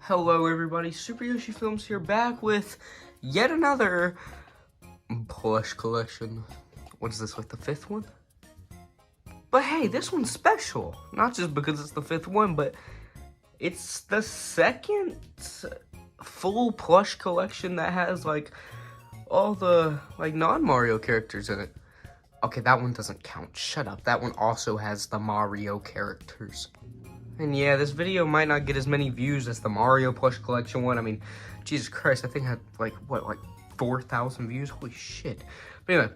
Hello everybody, Super Yoshi Films here, back with yet another plush collection. What is this, like the fifth one? But hey, this one's special. Not just because it's the fifth one, but it's the second full plush collection that has like all the like non-Mario characters in it. Okay, that one doesn't count. Shut up. That one also has the Mario characters. And yeah, this video might not get as many views as the Mario plush collection one. I mean, Jesus Christ, I think it had like 4,000 views? Holy shit. But anyway,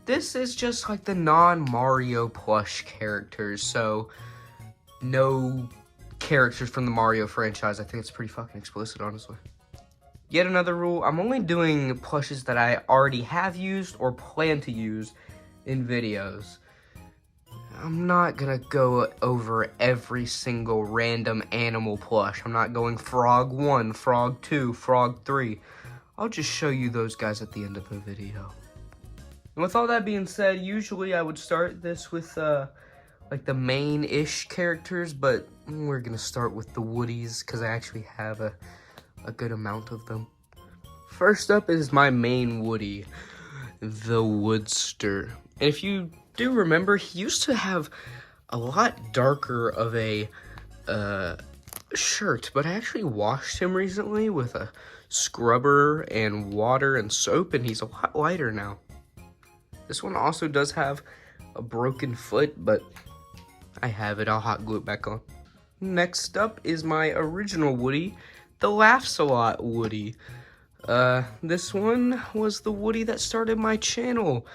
this is just like the non-Mario plush characters, so no characters from the Mario franchise. I think it's pretty fucking explicit, honestly. Yet another rule, I'm only doing plushes that I already have used or plan to use in videos. I'm not gonna go over every single random animal plush. I'm not going Frog 1, Frog 2, Frog 3. I'll just show you those guys at the end of the video. And with all that being said, usually I would start this with like the main-ish characters, but we're gonna start with the Woodies because I actually have a good amount of them. First up is my main Woody, the Woodster. And if you do remember, he used to have a lot darker of a shirt, but I actually washed him recently with a scrubber and water and soap, and he's a lot lighter now. This one also does have a broken foot, but I have it. I'll hot glue it back on. Next up is my original Woody, the Laughs-A-Lot Woody. This one was the Woody that started my channel,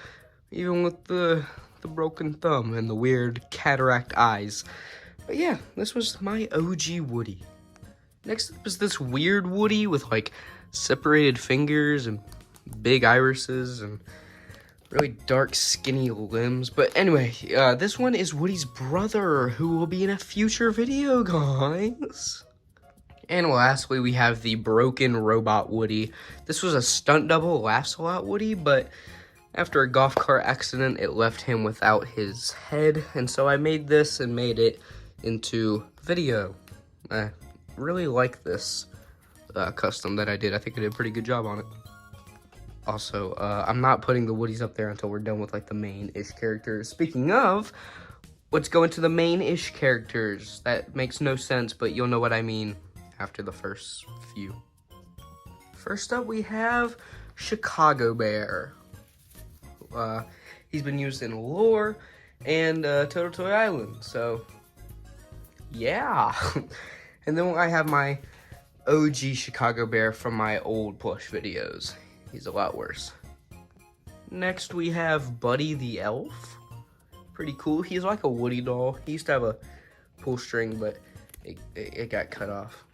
even with the broken thumb and the weird cataract eyes. But yeah, this was my OG Woody. Next up is this weird Woody with like separated fingers and big irises and really dark skinny limbs. But anyway, this one is Woody's brother, who will be in a future video, guys. And lastly, we have the broken robot Woody. This was a stunt double Laughs-A-Lot Woody, but after a golf cart accident, it left him without his head, and so I made this and made it into video. I really like this custom that I did. I think I did a pretty good job on it. Also, I'm not putting the Woodies up there until we're done with like the main-ish characters. Speaking of, let's go into the main-ish characters. That makes no sense, but you'll know what I mean after the first few. First up, we have Chicago Bear. He's been used in lore and Total Toy Island, so yeah. And then I have my OG Chicago Bear from my old plush videos. He's a lot worse. Next we have Buddy the Elf. Pretty cool. He's like a Woody doll. He used to have a pull string, but it got cut off.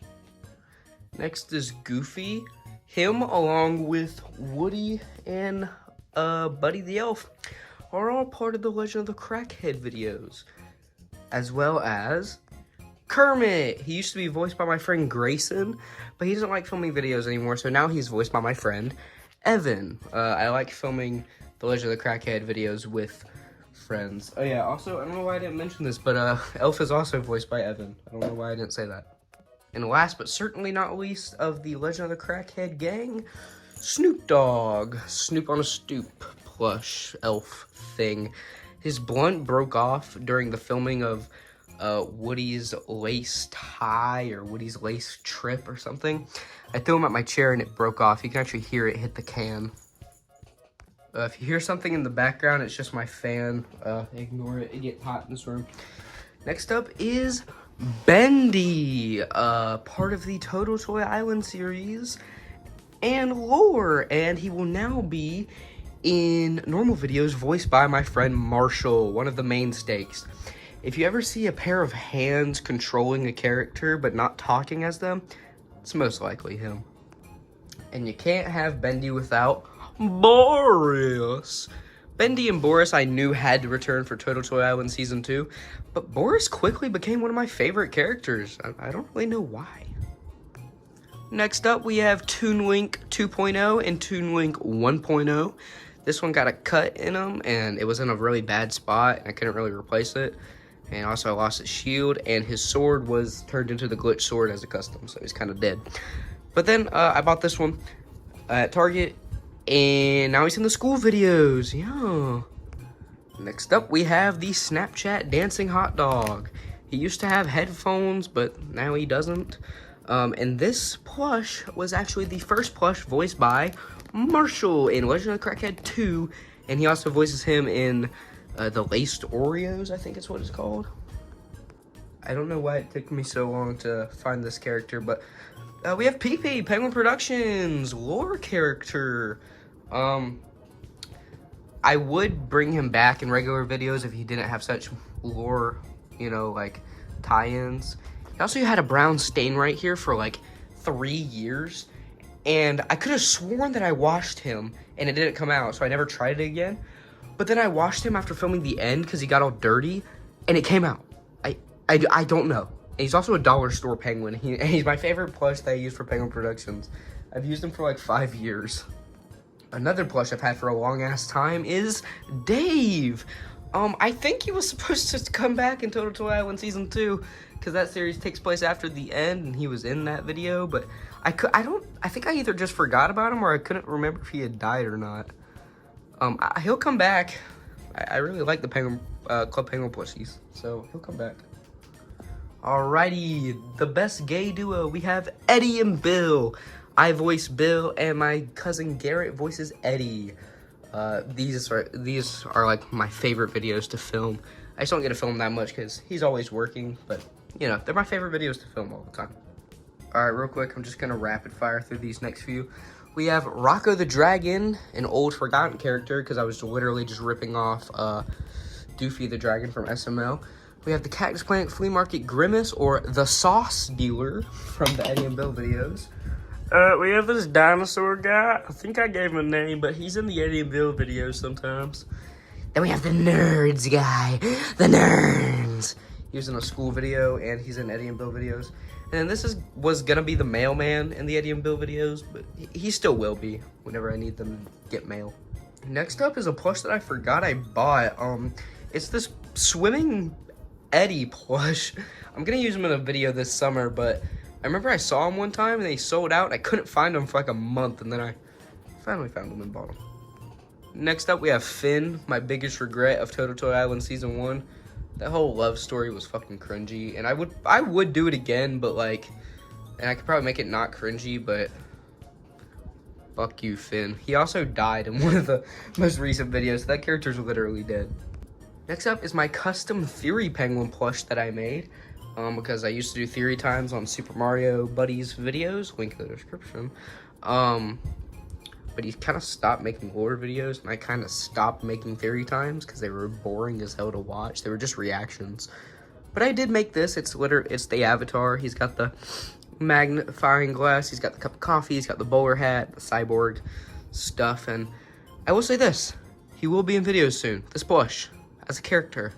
Next is Goofy. Him along with Woody and Buddy the Elf are all part of the Legend of the Crackhead videos, as well as Kermit. He used to be voiced by my friend Grayson, but he doesn't like filming videos anymore, so now he's voiced by my friend Evan. I like filming the Legend of the Crackhead videos with friends. Oh yeah, also, I don't know why I didn't mention this, but Elf is also voiced by Evan. I don't know why I didn't say that. And last but certainly not least of the Legend of the Crackhead gang, Snoop Dogg. Snoop on a Stoop plush elf thing. His blunt broke off during the filming of Woody's lace tie or Woody's lace trip or something. I threw him at my chair and it broke off. You can actually hear it hit the can. If you hear something in the background, it's just my fan. Ignore it. It gets hot in this room. Next up is Bendy, part of the Total Toy Island series and lore, and he will now be in normal videos voiced by my friend Marshall, one of the mainstays. If you ever see a pair of hands controlling a character but not talking as them, it's most likely him. And you can't have Bendy without Boris. Bendy and Boris I knew had to return for Total Toy Island Season 2, but Boris quickly became one of my favorite characters. I don't really know why. Next up, we have Toon Link 2.0 and Toon Link 1.0. This one got a cut in him, and it was in a really bad spot, and I couldn't really replace it. And also I lost his shield, and his sword was turned into the glitch sword as a custom, so he's kind of dead. But then I bought this one at Target, and now he's in the school videos. Yeah. Next up, we have the Snapchat dancing hot dog. He used to have headphones, but now he doesn't. And this plush was actually the first plush voiced by Marshall in Legend of the Crackhead 2, and he also voices him in the Laced Oreos, I think is what it's called. I don't know why it took me so long to find this character, but we have PP, Penguin Productions, lore character. I would bring him back in regular videos if he didn't have such lore, you know, like tie-ins. He also had a brown stain right here for like 3 years, and I could have sworn that I washed him and it didn't come out, so I never tried it again. But then I washed him after filming the end because he got all dirty, and it came out. I don't know. And he's also a dollar store penguin. He's my favorite plush that I use for Penguin Productions. I've used him for like 5 years. Another plush I've had for a long ass time is Dave. I think he was supposed to come back in Total Toy Island Season 2, because that series takes place after the end, and he was in that video, but I think I either just forgot about him or I couldn't remember if he had died or not. He'll come back. I really like the Penguin, Club Penguin plushies, so he'll come back. Alrighty, the best gay duo, we have Eddie and Bill. I voice Bill, and my cousin Garrett voices Eddie. These are like my favorite videos to film. I just don't get to film that much because he's always working, but you know, they're my favorite videos to film all the time. All right, real quick, I'm just gonna rapid fire through these next few. We have Rocco the Dragon, an old forgotten character because I was literally just ripping off Doofy the Dragon from SML. We have the Cactus Planet Flea Market Grimace, or the Sauce Dealer from the Eddie and Bill videos. We have this dinosaur guy. I think I gave him a name, but he's in the Eddie and Bill videos sometimes. Then we have the Nerds guy. The Nerds. He was in a school video, and he's in Eddie and Bill videos. And then this was gonna be the mailman in the Eddie and Bill videos, but he still will be whenever I need them to get mail. Next up is a plush that I forgot I bought. It's this swimming Eddie plush. I'm gonna use him in a video this summer, but I remember I saw him one time and they sold out and I couldn't find him for like a month, and then I finally found him and bought him. Next up we have Finn, my biggest regret of Total Toy Island Season 1. That whole love story was fucking cringy, and I would do it again, but like, and I could probably make it not cringy, but fuck you, Finn. He also died in one of the most recent videos, so that character's literally dead. Next up is my custom Theory Penguin plush that I made, because I used to do theory times on Super Mario Buddies videos, link in the description. But he kind of stopped making lore videos, and I kind of stopped making theory times because they were boring as hell to watch. They were just reactions. But I did make this. It's the avatar. He's got the magnifying glass. He's got the cup of coffee. He's got the bowler hat, the cyborg stuff. And I will say this: he will be in videos soon. This plush, as a character,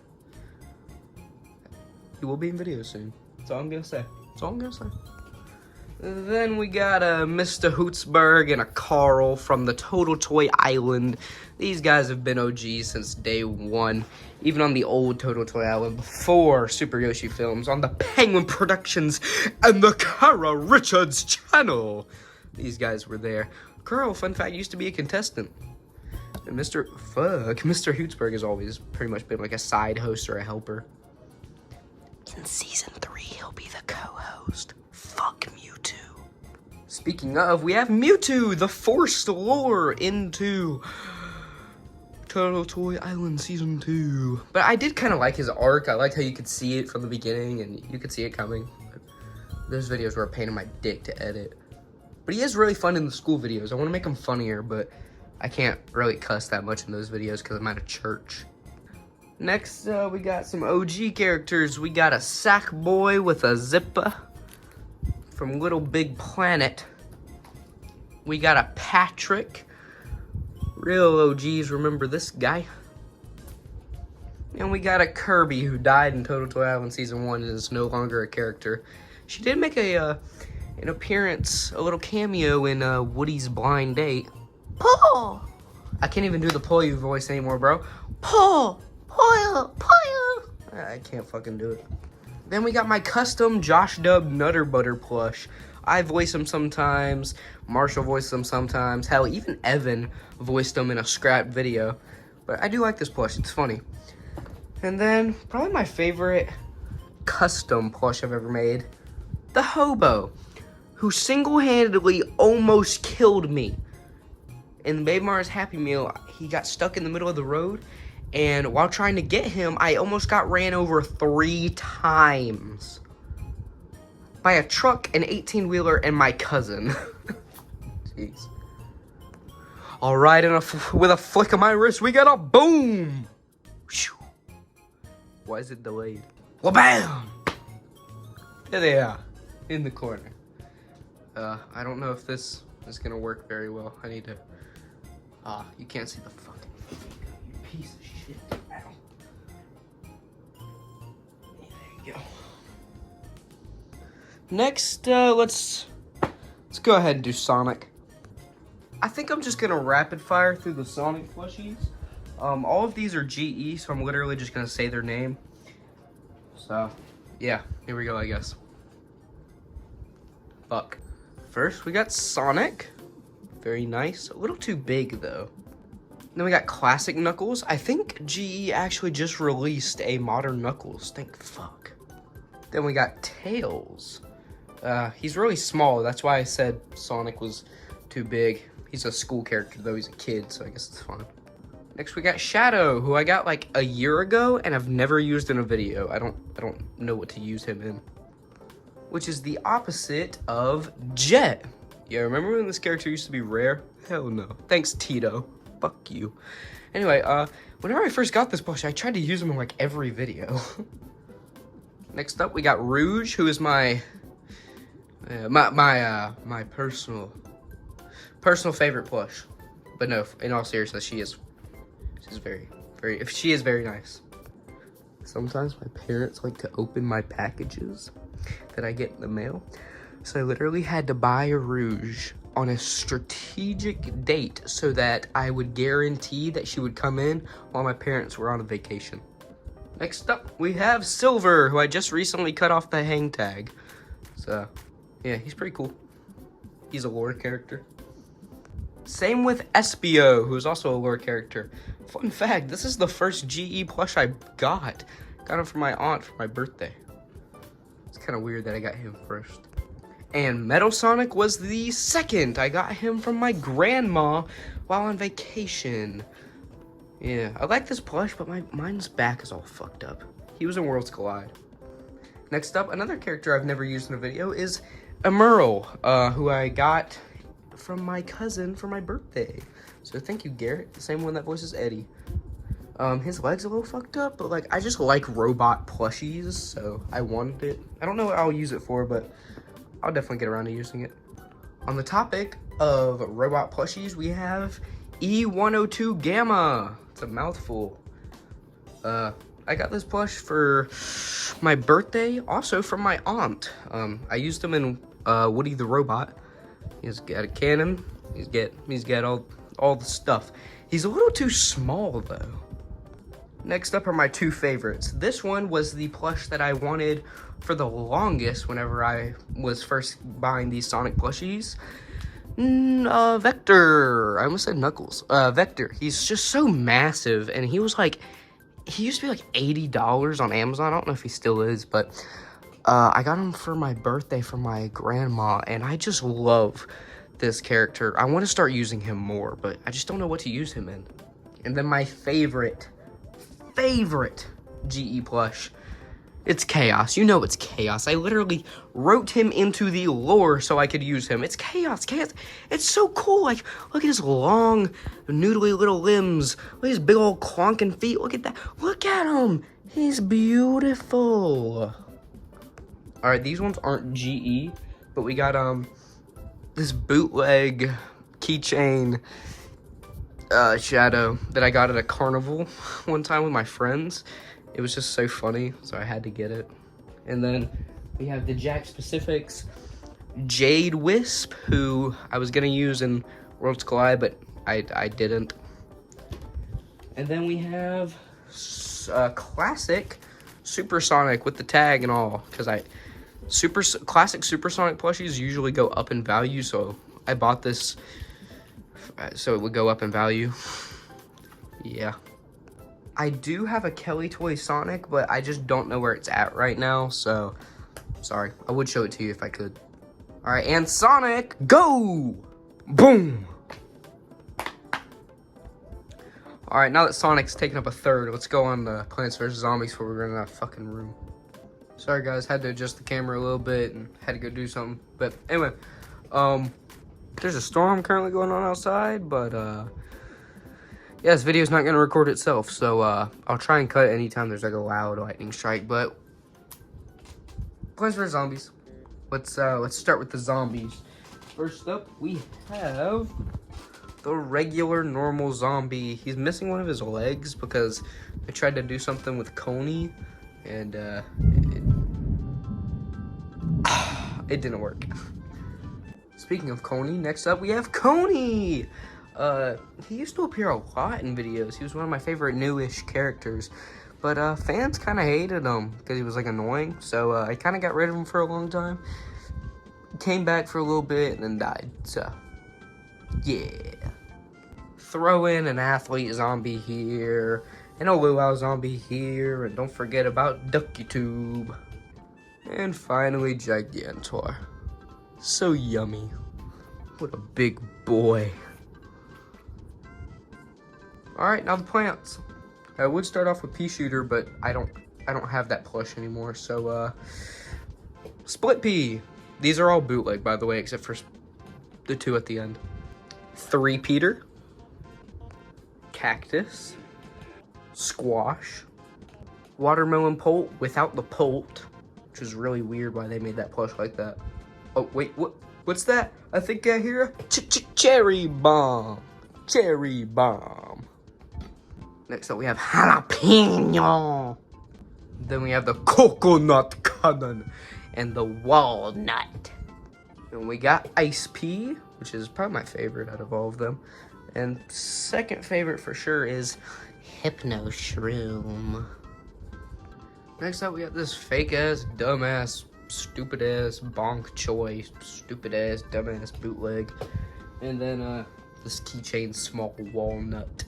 he will be in videos soon. That's all I'm gonna say. That's all I'm gonna say. Then we got a Mr. Hootsburg and a Carl from the Total Toy Island. These guys have been OGs since day one, even on the old Total Toy Island before Super Yoshi films, on the Penguin Productions and the Kara Richards channel. These guys were there. Carl, fun fact, used to be a contestant. And Mr. Hootsburg has always pretty much been like a side host or a helper. In Season 3, he'll be the co-host. Fuck Mewtwo. Speaking of, we have Mewtwo, the forced lore into Total Toy Island Season 2. But I did kind of like his arc. I liked how you could see it from the beginning and you could see it coming. But those videos were a pain in my dick to edit. But he is really fun in the school videos. I want to make him funnier, but I can't really cuss that much in those videos because I'm at a church. Next, we got some OG characters. We got a sack boy with a zipper from Little Big Planet. We got a Patrick. Real OGs remember this guy. And we got a Kirby who died in Total Toy Island Season 1 and is no longer a character. She did make an appearance, a little cameo in Woody's Blind Date. Paul! I can't even do the Poyu voice anymore, bro. Paul! Poya! Poya! I can't fucking do it. Then we got my custom Josh Dub Nutter Butter plush. I voice him sometimes. Marshall voiced him sometimes. Hell, even Evan voiced him in a scrap video. But I do like this plush. It's funny. And then probably my favorite custom plush I've ever made, the Hobo, who single-handedly almost killed me. In Babe Mara's Happy Meal, he got stuck in the middle of the road, and while trying to get him, I almost got ran over 3 times. By a truck, an 18-wheeler, and my cousin. Jeez. Alright, with a flick of my wrist, we got a boom! Why is it delayed? Well, bam! There they are, in the corner. I don't know if this is gonna work very well. I need to... you can't see the fucking... You piece of shit. Ow. There you go. Next, let's go ahead and do Sonic. I think I'm just gonna rapid fire through the Sonic plushies. All of these are GE, so I'm literally just gonna say their name. So, yeah, here we go, I guess. Fuck. First, we got Sonic. Very nice. A little too big, though. Then we got Classic Knuckles. I think GE actually just released a Modern Knuckles. Thank fuck. Then we got Tails. He's really small. That's why I said Sonic was too big. He's a school character, though he's a kid, so I guess it's fine. Next, we got Shadow, who I got like a year ago, and I've never used in a video. I don't know what to use him in. Which is the opposite of Jet. Yeah, remember when this character used to be rare? Hell no. Thanks, Tito. Fuck you. Anyway, whenever I first got this plush, I tried to use him in like every video. Next up, we got Rouge, who is my personal favorite plush. But no, in all seriousness, she's very nice. Sometimes my parents like to open my packages that I get in the mail. So I literally had to buy a Rouge on a strategic date so that I would guarantee that she would come in while my parents were on a vacation. Next up, we have Silver, who I just recently cut off the hang tag. So, yeah, he's pretty cool. He's a lore character. Same with Espio, who is also a lore character. Fun fact, this is the first GE plush I got. Got him from my aunt for my birthday. It's kind of weird that I got him first. And Metal Sonic was the second. I got him from my grandma while on vacation. Yeah, I like this plush, but mine's back is all fucked up. He was in Worlds Collide. Next up, another character I've never used in a video is Emerl, who I got from my cousin for my birthday. So thank you, Garrett, the same one that voices Eddie. His leg's a little fucked up, but like I just like robot plushies, so I wanted it. I don't know what I'll use it for, but I'll definitely get around to using it. On the topic of robot plushies, we have E102 Gamma. It's a mouthful. I got this plush for my birthday, also from my aunt. I used him in Woody the Robot. He's got a cannon. He's got all the stuff. He's a little too small though. Next up are my two favorites. This one was the plush that I wanted for the longest whenever I was first buying these Sonic plushies. Vector. I almost said Knuckles. Vector. He's just so massive, and he used to be like $80 on Amazon. I don't know if he still is, but I got him for my birthday from my grandma, and I just love this character. I want to start using him more, but I just don't know what to use him in. And then my favorite GE plush, it's Chaos. You know it's Chaos. I literally wrote him into the lore so I could use him. It's Chaos. It's so cool. Like, look at his long, noodly little limbs. Look at his big old clonking feet. Look at that. Look at him. He's beautiful. All right, these ones aren't GE, but we got this bootleg keychain Shadow that I got at a carnival one time with my friends. It was just so funny, so I had to get it. And then we have the Jack Specifics Jade Wisp, who I was gonna use in Worlds Collide, but I didn't. And then we have Classic supersonic with the tag and all, because classic supersonic plushies usually go up in value, so I bought this so it would go up in value. Yeah. I do have a Kelly Toy Sonic, but I just don't know where it's at right now, so sorry. I would show it to you if I could. All right, and Sonic, go! Boom! All right, now that Sonic's taken up a third, let's go on the Plants vs. Zombies before we run out of fucking room. Sorry, guys, had to adjust the camera a little bit and had to go do something. But anyway, there's a storm currently going on outside, but yeah, this video's not gonna record itself, so I'll try and cut anytime there's like a loud lightning strike. But Plants vs. Zombies. Let's start with the zombies. First up, we have the regular normal zombie. He's missing one of his legs because I tried to do something with Coney and it didn't work. Speaking of Coney, next up we have Coney. He used to appear a lot in videos. He was one of my favorite newish characters, but fans kind of hated him because he was like annoying. So I kind of got rid of him for a long time. Came back for a little bit and then died. So yeah. Throw in an athlete zombie here, and a luau zombie here, and don't forget about Ducky Tube. And finally, Gigantor. So yummy. What a big boy. Alright, now the plants. I would start off with Pea Shooter, but I don't have that plush anymore, so Split Pea. These are all bootleg, by the way, except for the two at the end. 3 Peter. Cactus, squash, watermelon poult without the poult, which is really weird why they made that plush like that. Oh wait, what's that? I think I hear a cherry bomb. Cherry bomb. Next up we have jalapeno. Then we have the coconut cannon and the walnut. And we got Ice Pea, which is probably my favorite out of all of them. And second favorite for sure is Hypno Shroom. Next up, we got this fake-ass, dumbass, stupid-ass bonk choy, stupid-ass, dumbass bootleg. And then this keychain small walnut.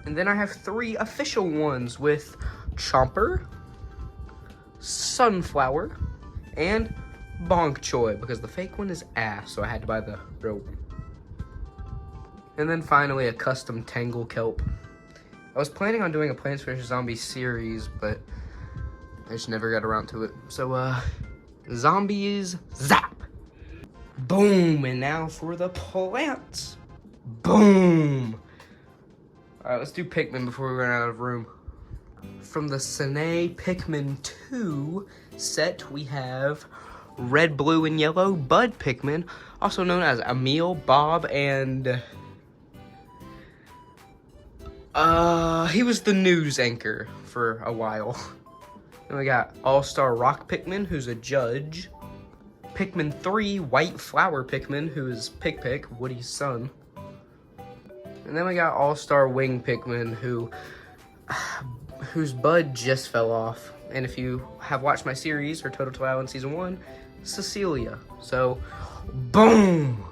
And then I have 3 official ones with Chomper, Sunflower, and Bonk Choy, because the fake one is ass, so I had to buy the real one. And then finally, a custom Tangle Kelp. I was planning on doing a Plants vs. Zombies series, but I just never got around to it. So, zombies, zap! Boom! And now for the plants. Boom! Alright, let's do Pikmin before we run out of room. From the Sine Pikmin 2 set, we have red, blue, and yellow Bud Pikmin, also known as Emil, Bob, and he was the news anchor for a while. Then we got All-Star Rock Pikmin, who's a judge. Pikmin 3, White Flower Pikmin, who is Pick, Woody's son. And then we got All-Star Wing Pikmin, whose bud just fell off. And if you have watched my series, or Total Island Season 1, Cecilia. So, boom!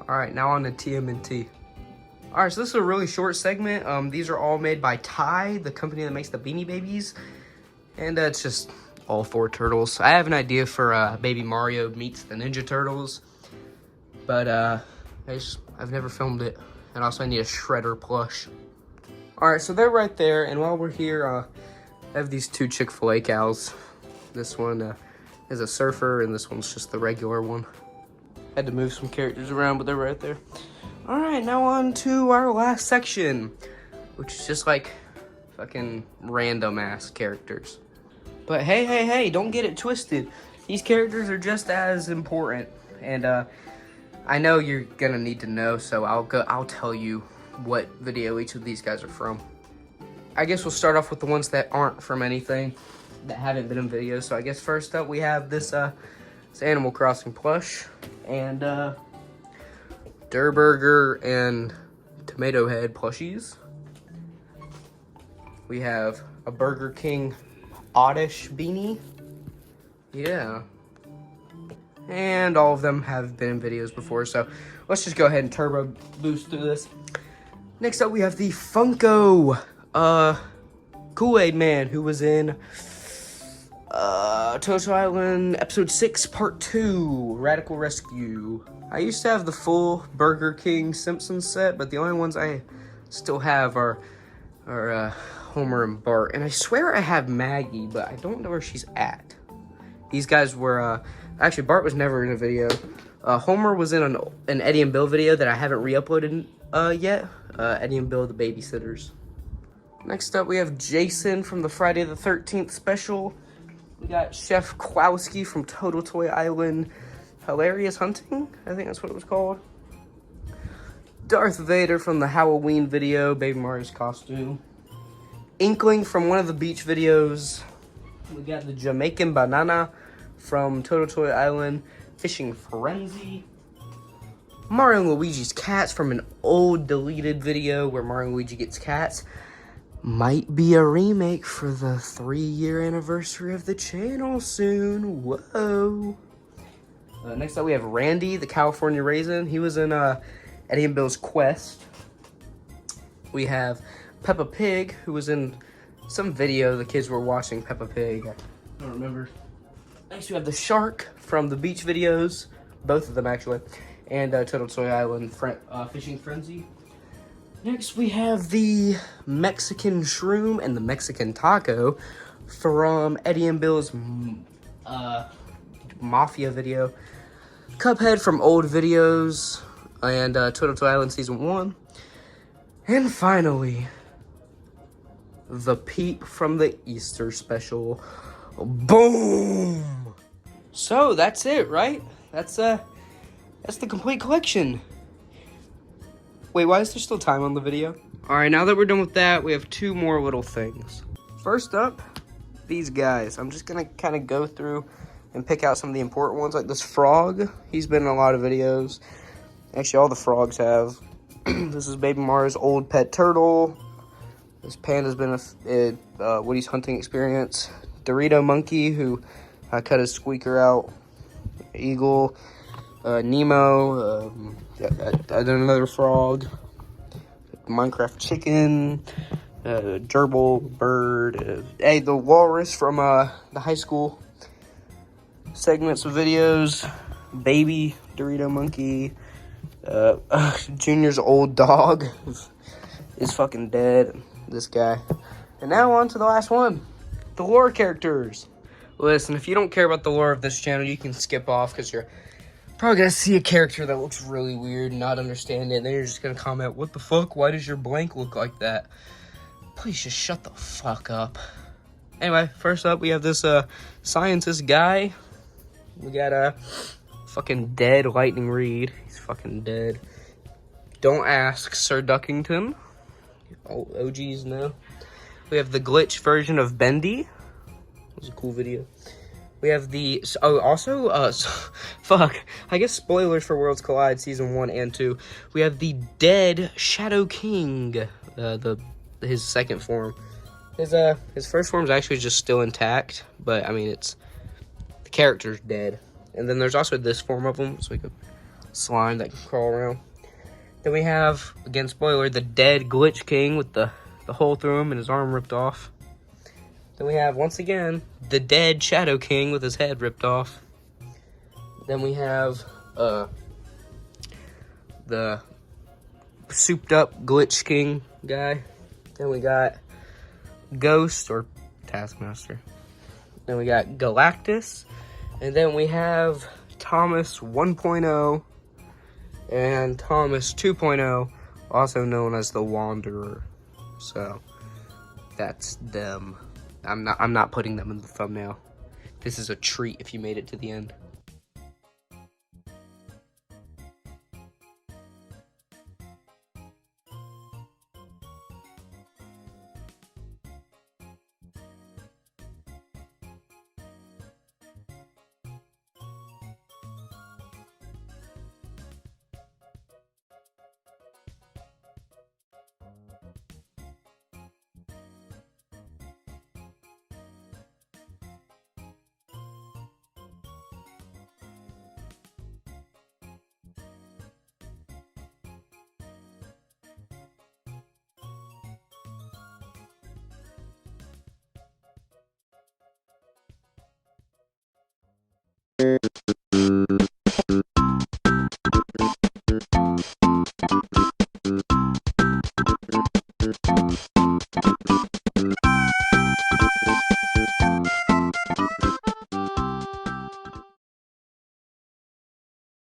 Alright, now on to TMNT. Alright, so this is a really short segment. These are all made by Ty, the company that makes the Beanie Babies. And it's just all 4 turtles. I have an idea for Baby Mario meets the Ninja Turtles. But I've never filmed it. And also I need a Shredder plush. Alright, so they're right there. And while we're here, I have these 2 Chick-fil-A cows. This one is a surfer, and this one's just the regular one. Had to move some characters around, but they're right there. Alright, now on to our last section, which is just like fucking random ass characters. But hey, don't get it twisted. These characters are just as important, and I know you're gonna need to know, so I'll tell you what video each of these guys are from. I guess we'll start off with the ones that aren't from anything, that haven't been in videos. So I guess first up we have this Animal Crossing plush, and Durburger and Tomato Head plushies. We have a Burger King oddish beanie. Yeah. And all of them have been in videos before, so let's just go ahead and turbo boost through this. Next up, we have the Funko Kool-Aid Man, who was in Total Island Episode 6, Part 2, Radical Rescue. I used to have the full Burger King Simpsons set, but the only ones I still have are Homer and Bart. And I swear I have Maggie, but I don't know where she's at. These guys were, actually, Bart was never in a video. Homer was in an Eddie and Bill video that I haven't re-uploaded yet. Eddie and Bill, the Babysitters. Next up, we have Jason from the Friday the 13th special. We got Chef Kowalski from Total Toy Island Hilarious Hunting. I think that's what it was called. Darth Vader from the Halloween video, Baby Mario's costume. Inkling from one of the beach videos. We got the Jamaican Banana from Total Toy Island Fishing Frenzy. Mario and Luigi's cats from an old deleted video where Mario and Luigi gets cats. Might be a remake for the 3-year anniversary of the channel soon. Whoa. Next up, we have Randy, the California Raisin. He was in Eddie and Bill's Quest. We have Peppa Pig, who was in some video the kids were watching Peppa Pig. I don't remember. Next, we have the shark from the beach videos. Both of them, actually. And Total Toy Island Fishing Frenzy. Next, we have the Mexican Shroom and the Mexican Taco from Eddie and Bill's Mafia video. Cuphead from old videos and Total Toy Island Season 1. And finally, the Peep from the Easter special. Boom! So, that's it, right? That's the complete collection. Wait, why is there still time on the video? Alright, now that we're done with that, we have 2 more little things. First up, these guys. I'm just gonna kind of go through and pick out some of the important ones, like this frog. He's been in a lot of videos. Actually, all the frogs have. This is Baby Mario's old pet turtle. This panda's been a Woody's hunting experience. Dorito Monkey, who cut his squeaker out. Eagle. Nemo. Another frog. Minecraft chicken. Gerbil bird. Hey, the walrus from the high school segments of videos. Baby Dorito Monkey. Junior's old dog is fucking dead. This guy. And now on to the last one. The lore characters. Listen, if you don't care about the lore of this channel, you can skip off because you're probably gonna see a character that looks really weird and not understand it, and then you're just gonna comment, what the fuck? Why does your blank look like that? Please just shut the fuck up. Anyway, first up, we have this scientist guy. We got a fucking dead Lightning Reed. He's fucking dead. Don't ask Sir Duckington. Oh, OGs know. We have the glitch version of Bendy. It was a cool video. We have the, fuck, I guess spoilers for Worlds Collide Season 1 and 2. We have the dead Shadow King, his second form. His first form's actually just still intact, but, I mean, the character's dead. And then there's also this form of him, it's like a slime that can crawl around. Then we have, again, spoiler, the dead Glitch King with the hole through him and his arm ripped off. Then we have, once again, the dead Shadow King with his head ripped off. Then we have the souped up Glitch King guy. Then we got Ghost or Taskmaster. Then we got Galactus. And then we have Thomas 1.0 and Thomas 2.0, also known as the Wanderer. So that's them. I'm not putting them in the thumbnail. This is a treat if you made it to the end.